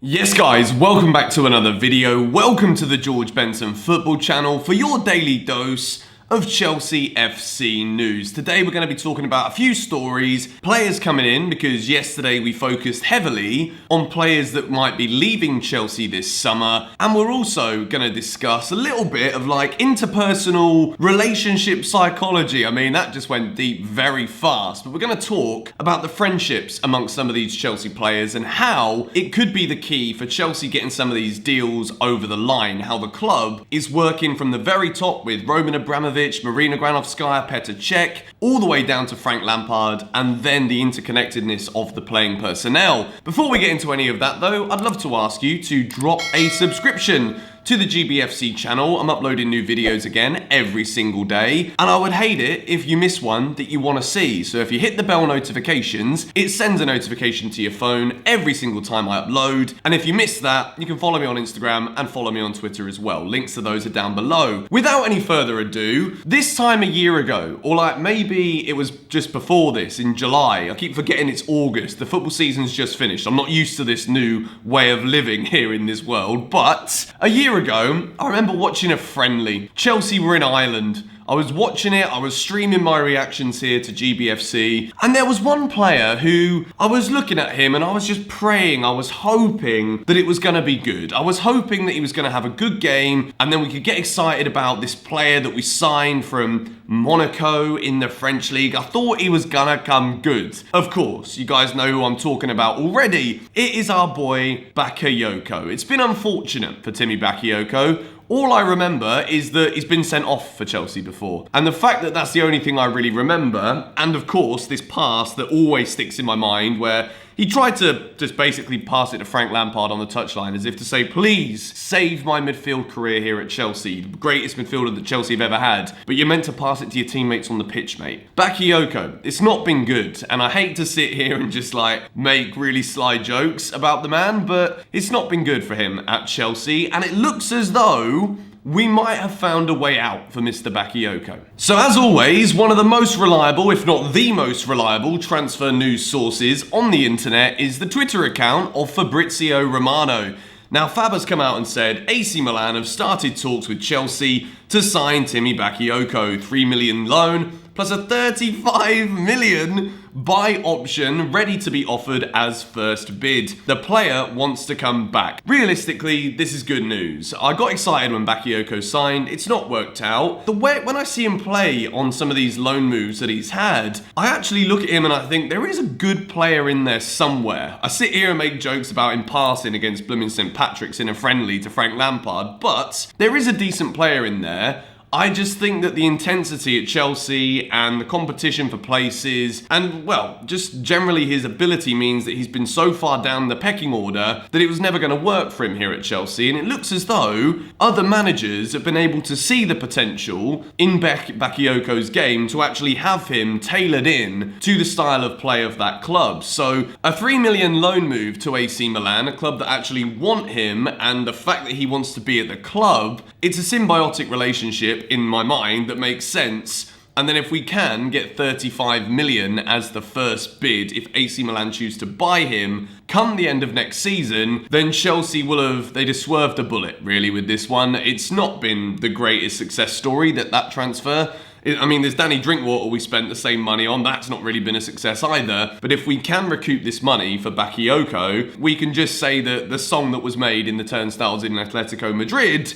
Yes guys, welcome back to another video. Welcome to the George Benson Football Channel for your daily dose of Chelsea FC news. Today we're going to be talking about a few stories, players coming in, because yesterday we focused heavily on players that might be leaving Chelsea this summer, and we're also going to discuss a little bit of like interpersonal relationship psychology. I mean, that just went deep very fast, but we're going to talk about the friendships amongst some of these Chelsea players and how it could be the key for Chelsea getting some of these deals over the line, how the club is working from the very top with Roman Abramovich, Marina Granovskaya, Petr Cech, all the way down to Frank Lampard, and then the interconnectedness of the playing personnel. Before we get into any of that though, I'd love to ask you to drop a subscription to the GBFC channel. I'm uploading new videos again every single day, and I would hate it if you miss one that you want to see. So if you hit the bell notifications, it sends a notification to your phone every single time I upload. And if you miss that, you can follow me on Instagram and follow me on Twitter as well. Links to those are down below. Without any further ado, this time a year ago, or like maybe it was just before this, in July, I keep forgetting it's August, the football season's just finished. I'm not used to this new way of living here in this world, but a year ago, I remember watching a friendly. Chelsea were in Ireland. I was watching it, I was streaming my reactions here to GBFC, and there was one player who, I was looking at him and I was just praying, I was hoping that it was going to be good. I was hoping that he was going to have a good game, and then we could get excited about this player that we signed from Monaco in the French league. I thought he was going to come good. Of course, you guys know who I'm talking about already. It is our boy Bakayoko. It's been unfortunate for Timmy Bakayoko. All I remember is that he's been sent off for Chelsea before. And the fact that that's the only thing I really remember, and of course this pass that always sticks in my mind where he tried to just basically pass it to Frank Lampard on the touchline as if to say, please save my midfield career here at Chelsea, the greatest midfielder that Chelsea have ever had, but you're meant to pass it to your teammates on the pitch, mate. Bakayoko, it's not been good, and I hate to sit here and just like make really sly jokes about the man, but it's not been good for him at Chelsea, and it looks as though we might have found a way out for Mr. Bakayoko. So as always, one of the most reliable, if not the most reliable, transfer news sources on the internet is the Twitter account of Fabrizio Romano. Now, Fab has come out and said AC Milan have started talks with Chelsea to sign Timmy Bakayoko, 3 million loan, plus a 35 million buy option ready to be offered as first bid. The player wants to come back. Realistically, this is good news. I got excited when Bakayoko signed. It's not worked out. When I see him play on some of these loan moves that he's had, I actually look at him and I think there is a good player in there somewhere. I sit here and make jokes about him passing against Blooming St. Patrick's in a friendly to Frank Lampard, but there is a decent player in there. I just think that the intensity at Chelsea and the competition for places and, well, just generally his ability means that he's been so far down the pecking order that it was never going to work for him here at Chelsea. And it looks as though other managers have been able to see the potential in Bakayoko's game to actually have him tailored in to the style of play of that club. So a 3 million loan move to AC Milan, a club that actually want him, and the fact that he wants to be at the club, it's a symbiotic relationship in my mind that makes sense. And then if we can get 35 million as the first bid, if AC Milan choose to buy him come the end of next season, then Chelsea will have, they'd have swerved a bullet really with this one. It's not been the greatest success story, that transfer. I mean, there's Danny Drinkwater we spent the same money on. That's not really been a success either. But if we can recoup this money for Bakayoko, we can just say that the song that was made in the turnstiles in Atletico Madrid,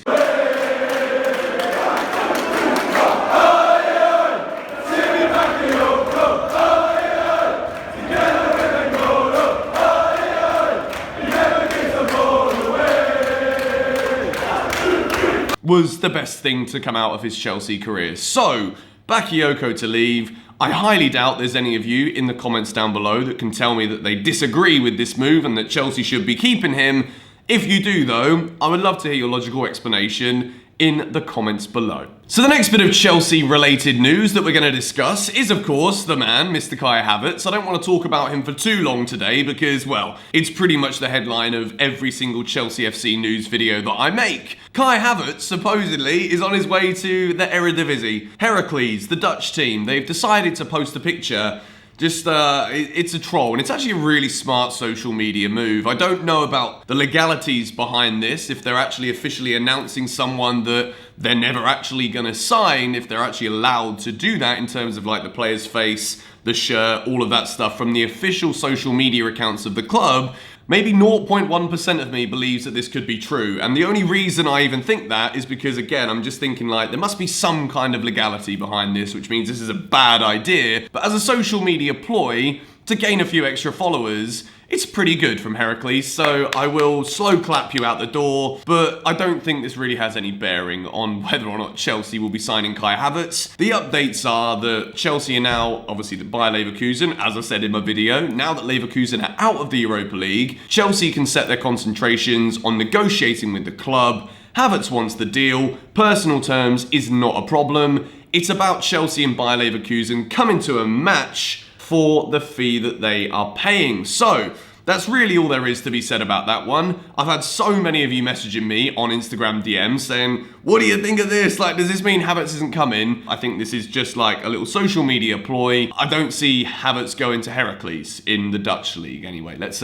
was the best thing to come out of his Chelsea career. So, Bakayoko to leave. I highly doubt there's any of you in the comments down below that can tell me that they disagree with this move and that Chelsea should be keeping him. If you do though, I would love to hear your logical explanation in the comments below. So the next bit of Chelsea related news that we're going to discuss is of course the man, Mr. Kai Havertz. I don't want to talk about him for too long today because, well, it's pretty much the headline of every single Chelsea FC news video that I make. Kai Havertz supposedly is on his way to the Eredivisie. Heracles, the Dutch team, they've decided to post a picture It's a troll, and it's actually a really smart social media move. I don't know about the legalities behind this, if they're actually officially announcing someone that they're never actually going to sign, if they're actually allowed to do that in terms of like the player's face, the shirt, all of that stuff from the official social media accounts of the club. Maybe 0.1% of me believes that this could be true. And the only reason I even think that is because, again, I'm just thinking like there must be some kind of legality behind this, which means this is a bad idea. But as a social media ploy, to gain a few extra followers, it's pretty good from Heracles, so I will slow clap you out the door, but I don't think this really has any bearing on whether or not Chelsea will be signing Kai Havertz. The updates are that Chelsea are now, obviously, by Leverkusen, as I said in my video. Now that Leverkusen are out of the Europa League, Chelsea can set their concentrations on negotiating with the club. Havertz wants the deal. Personal terms is not a problem. It's about Chelsea and Bayer Leverkusen coming to a match for the fee that they are paying. So that's really all there is to be said about that one. I've had so many of you messaging me on Instagram DMs saying, what do you think of this? Like, does this mean Havertz isn't coming? I think this is just like a little social media ploy. I don't see Havertz going to Heracles in the Dutch league anyway. Let's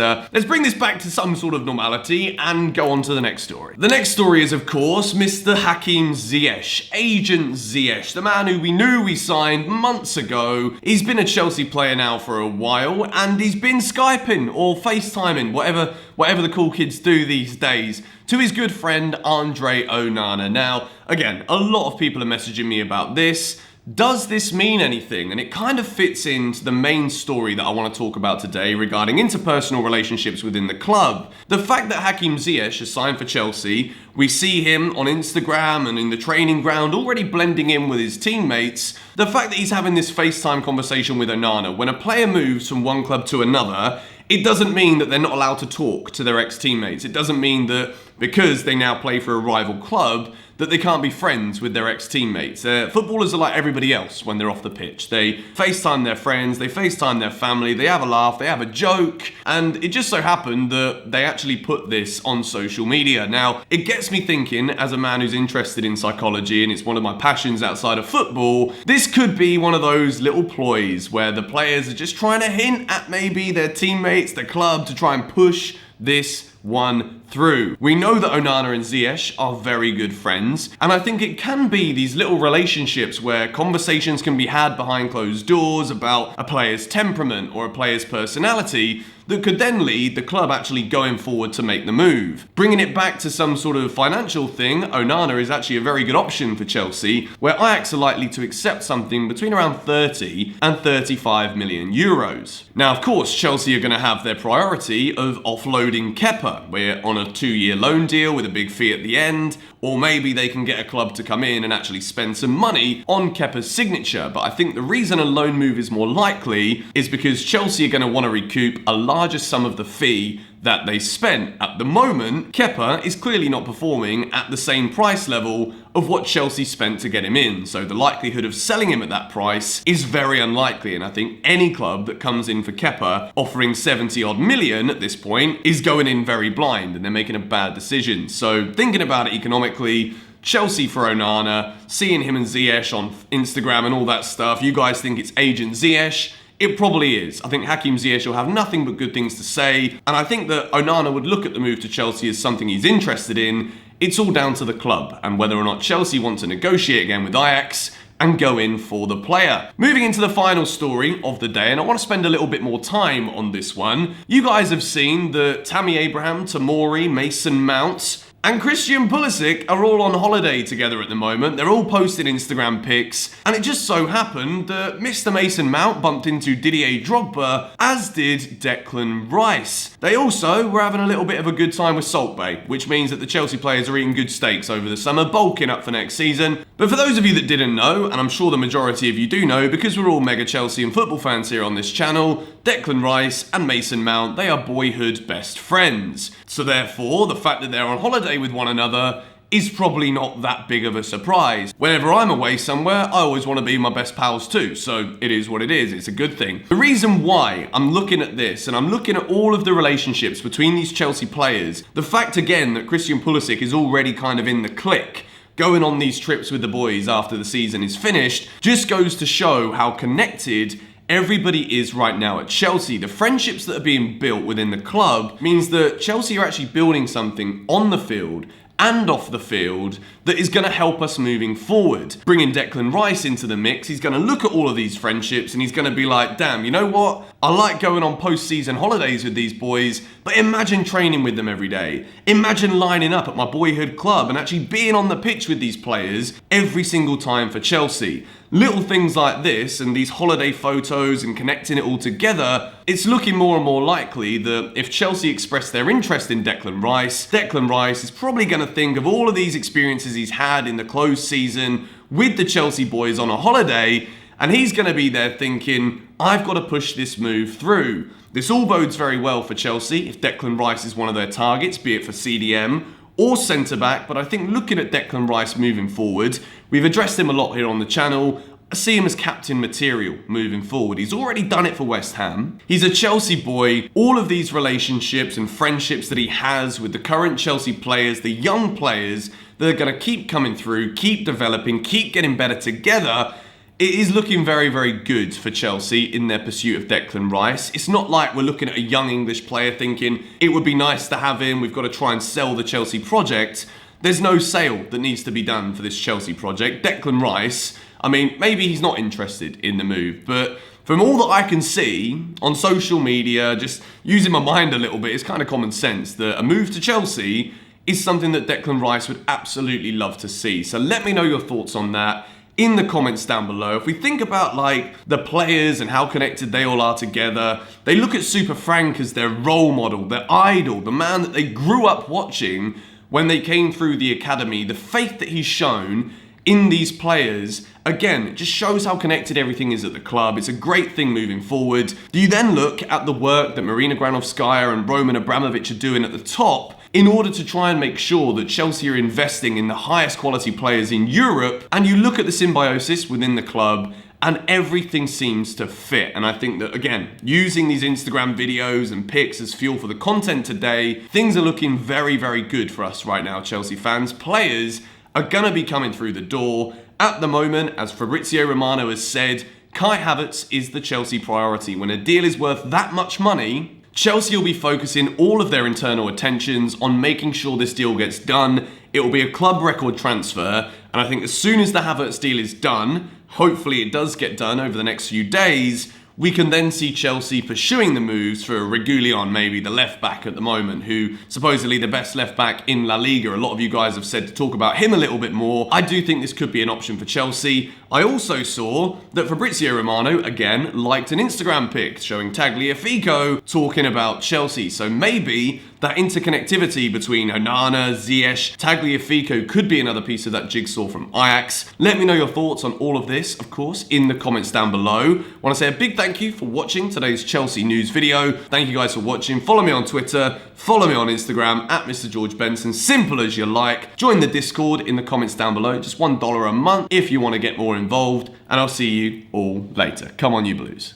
bring this back to some sort of normality and go on to the next story. The next story is, of course, Mr. Hakim Ziyech, Agent Ziyech, the man who we knew we signed months ago. He's been a Chelsea player now for a while, and he's been Skyping or FaceTiming, whatever the cool kids do these days, to his good friend Andre Onana. Now, again, a lot of people are messaging me about this. Does this mean anything? And it kind of fits into the main story that I want to talk about today regarding interpersonal relationships within the club. The fact that Hakim Ziyech has signed for Chelsea, we see him on Instagram and in the training ground already blending in with his teammates. The fact that he's having this FaceTime conversation with Onana, when a player moves from one club to another, it doesn't mean that they're not allowed to talk to their ex-teammates. It doesn't mean that because they now play for a rival club, that they can't be friends with their ex-teammates. Footballers are like everybody else when they're off the pitch. They FaceTime their friends, they FaceTime their family, they have a laugh, they have a joke, and it just so happened that they actually put this on social media. Now, it gets me thinking, as a man who's interested in psychology, and it's one of my passions outside of football, this could be one of those little ploys where the players are just trying to hint at maybe their teammates, the club, to try and push this one through. We know that Onana and Ziyech are very good friends, and I think it can be these little relationships where conversations can be had behind closed doors about a player's temperament or a player's personality that could then lead the club actually going forward to make the move. Bringing it back to some sort of financial thing, Onana is actually a very good option for Chelsea, where Ajax are likely to accept something between around 30 and 35 million euros. Now, of course, Chelsea are going to have their priority of offloading Kepa. We're on a 2-year loan deal with a big fee at the end, or maybe they can get a club to come in and actually spend some money on Kepa's signature. But I think the reason a loan move is more likely is because Chelsea are going to want to recoup a larger sum of the fee that they spent. At the moment, Kepa is clearly not performing at the same price level of what Chelsea spent to get him in, so the likelihood of selling him at that price is very unlikely, and I think any club that comes in for Kepa offering 70 odd million at this point is going in very blind, and they're making a bad decision. So thinking about it economically, Chelsea for Onana, seeing him and Ziyech on Instagram and all that stuff, you guys think it's Agent Ziyech? It probably is. I think Hakim Ziyech will have nothing but good things to say, and I think that Onana would look at the move to Chelsea as something he's interested in. It's all down to the club and whether or not Chelsea want to negotiate again with Ajax and go in for the player. Moving into the final story of the day, and I want to spend a little bit more time on this one. You guys have seen that Tammy Abraham, Tomori, Mason Mount, and Christian Pulisic are all on holiday together at the moment. They're all posting Instagram pics, and it just so happened that Mr. Mason Mount bumped into Didier Drogba, as did Declan Rice. They also were having a little bit of a good time with Salt Bay, which means that the Chelsea players are eating good steaks over the summer, bulking up for next season. But for those of you that didn't know, and I'm sure the majority of you do know, because we're all mega Chelsea and football fans here on this channel, Declan Rice and Mason Mount, they are boyhood best friends. So therefore, the fact that they're on holiday with one another is probably not that big of a surprise. Whenever I'm away somewhere, I always want to be my best pals too, so it is what it is, it's a good thing. The reason why I'm looking at this, and I'm looking at all of the relationships between these Chelsea players, the fact again that Christian Pulisic is already kind of in the clique, going on these trips with the boys after the season is finished, just goes to show how connected everybody is right now at Chelsea. The friendships that are being built within the club means that Chelsea are actually building something on the field and off the field that is going to help us moving forward. Bringing Declan Rice into the mix, he's going to look at all of these friendships and he's going to be like, damn, you know what? I like going on post-season holidays with these boys, but imagine training with them every day. Imagine lining up at my boyhood club and actually being on the pitch with these players every single time for Chelsea. Little things like this and these holiday photos and connecting it all together, it's looking more and more likely that if Chelsea express their interest in Declan Rice is probably going to think of all of these experiences he's had in the closed season with the Chelsea boys on a holiday, and he's going to be there thinking, I've got to push this move through. This all bodes very well for Chelsea if Declan Rice is one of their targets, be it for CDM or centre-back, but I think looking at Declan Rice moving forward, we've addressed him a lot here on the channel. I see him as captain material moving forward. He's already done it for West Ham. He's a Chelsea boy. All of these relationships and friendships that he has with the current Chelsea players, the young players that are going to keep coming through, keep developing, keep getting better together, it is looking very, very good for Chelsea in their pursuit of Declan Rice. It's not like we're looking at a young English player thinking it would be nice to have him, we've got to try and sell the Chelsea project. There's no sale that needs to be done for this Chelsea project. Declan Rice, I mean, maybe he's not interested in the move, but from all that I can see on social media, just using my mind a little bit, it's kind of common sense that a move to Chelsea is something that Declan Rice would absolutely love to see. So let me know your thoughts on that in the comments down below. If we think about like the players and how connected they all are together, they look at Super Frank as their role model, their idol, the man that they grew up watching when they came through the academy. The faith that he's shown in these players, again, it just shows how connected everything is at the club. It's a great thing moving forward. Do you then look at the work that Marina Granovskaya and Roman Abramovich are doing at the top in order to try and make sure that Chelsea are investing in the highest quality players in Europe, and you look at the symbiosis within the club and everything seems to fit. And I think that, again, using these Instagram videos and pics as fuel for the content today, things are looking very, very good for us right now, Chelsea fans. Players are going to be coming through the door. At the moment, as Fabrizio Romano has said, Kai Havertz is the Chelsea priority. When a deal is worth that much money, Chelsea will be focusing all of their internal attentions on making sure this deal gets done. It will be a club record transfer, and I think as soon as the Havertz deal is done, hopefully it does get done over the next few days, we can then see Chelsea pursuing the moves for Reguilón, maybe the left back at the moment, who supposedly the best left back in La Liga. A lot of you guys have said to talk about him a little bit more. I do think this could be an option for Chelsea. I also saw that Fabrizio Romano, again, liked an Instagram pic showing Tagliafico talking about Chelsea. So maybe that interconnectivity between Onana, Ziyech, Tagliafico could be another piece of that jigsaw from Ajax. Let me know your thoughts on all of this, of course, in the comments down below. I want to say a big thank you for watching today's Chelsea news video. Thank you guys for watching. Follow me on Twitter, follow me on Instagram at Mr. George Benson. Simple as you like. Join the Discord in the comments down below. Just $1 a month if you want to get more involved. And I'll see you all later. Come on, you Blues.